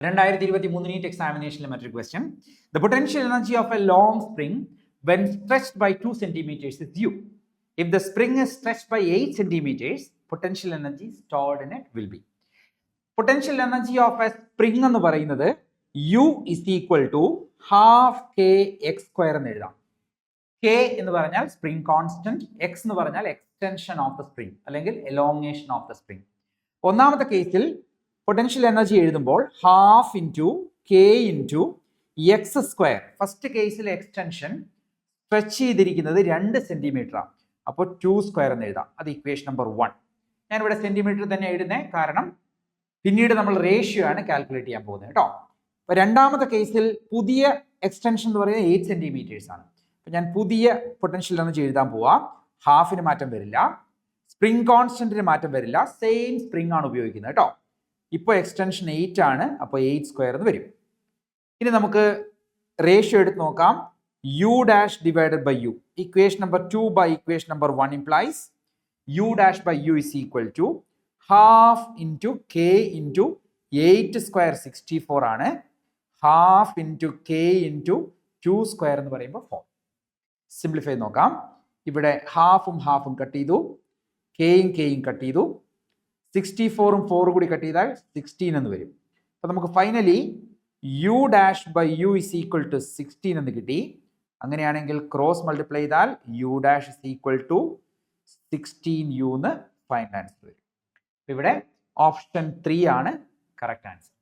2023 NEET examination method question. The potential energy of a long spring when stretched by 2 centimeters is U. If the spring is stretched by 8 centimeters, potential energy stored in it will be. Potential energy of a spring എന്ന് പറയുന്നത് U is equal to half kx square എന്ന് എഴുതാം. K എന്ന് പറഞ്ഞാൽ spring constant, x എന്ന് പറഞ്ഞാൽ extension of the spring അല്ലെങ്കിൽ elongation of the spring. ഒന്നാമത്തെ കേസിൽ പൊട്ടൻഷ്യൽ എനർജി എഴുതുമ്പോൾ half into k into X square. First കേസിൽ എക്സ്റ്റൻഷൻ സ്ട്രെച്ച് ചെയ്തിരിക്കുന്നത് 2 സെന്റിമീറ്ററാണ്. അപ്പോൾ 2 സ്ക്വയർ എന്ന് എഴുതാം. അത് ഇക്വേഷൻ നമ്പർ 1. ഞാനിവിടെ സെന്റിമീറ്റർ തന്നെ എഴുതുന്നത് കാരണം പിന്നീട് നമ്മൾ റേഷ്യോ ആണ് കാൽക്കുലേറ്റ് ചെയ്യാൻ പോകുന്നത് കേട്ടോ. അപ്പോൾ രണ്ടാമത്തെ കേസിൽ പുതിയ എക്സ്റ്റൻഷൻ എന്ന് പറയുന്നത് 8 സെന്റിമീറ്റേഴ്സ് ആണ്. അപ്പോൾ ഞാൻ പുതിയ പൊട്ടൻഷ്യൽ എനർജി എഴുതാൻ പോവാം. ഹാഫിന് മാറ്റം വരില്ല, സ്പ്രിംഗ് കോൺസ്റ്റന്റിന് മാറ്റം വരില്ല, സെയിം സ്പ്രിംഗ് ആണ് ഉപയോഗിക്കുന്നത് കേട്ടോ. ഇപ്പോൾ എക്സ്റ്റൻഷൻ 8 ആണ്, അപ്പോൾ 8 സ്ക്വയർ എന്ന് വരും. ഇനി നമുക്ക് റേഷ്യോ എടുത്ത് നോക്കാം. U dash divided by u, equation number 2 by equation number 1 implies u dash by u is equal to half into k into 8 square 64 ആണ്. Half into k into 2 square എന്ന് പറയുമ്പോൾ 4. സിംപ്ലിഫൈ നോക്കാം. ഇവിടെ ഹാഫും ഹാഫും കട്ട് ചെയ്തു, കെയും cut ചെയ്തു, 64ഉം 4 കൂടി cut ചെയ്താൽ 16 എന്ന് വരും. അപ്പോൾ നമുക്ക് finally u dash by u is equal to 16 എന്ന് കിട്ടി. അങ്ങനെയാണെങ്കിൽ ക്രോസ് മൾട്ടിപ്ലൈ ചെയ്താൽ u dash is equal to 16u എന്ന് ഫൈനൽ ആൻസർ വരും. ഇവിടെ ഓപ്ഷൻ 3 ആണ് കറക്റ്റ് ആൻസർ.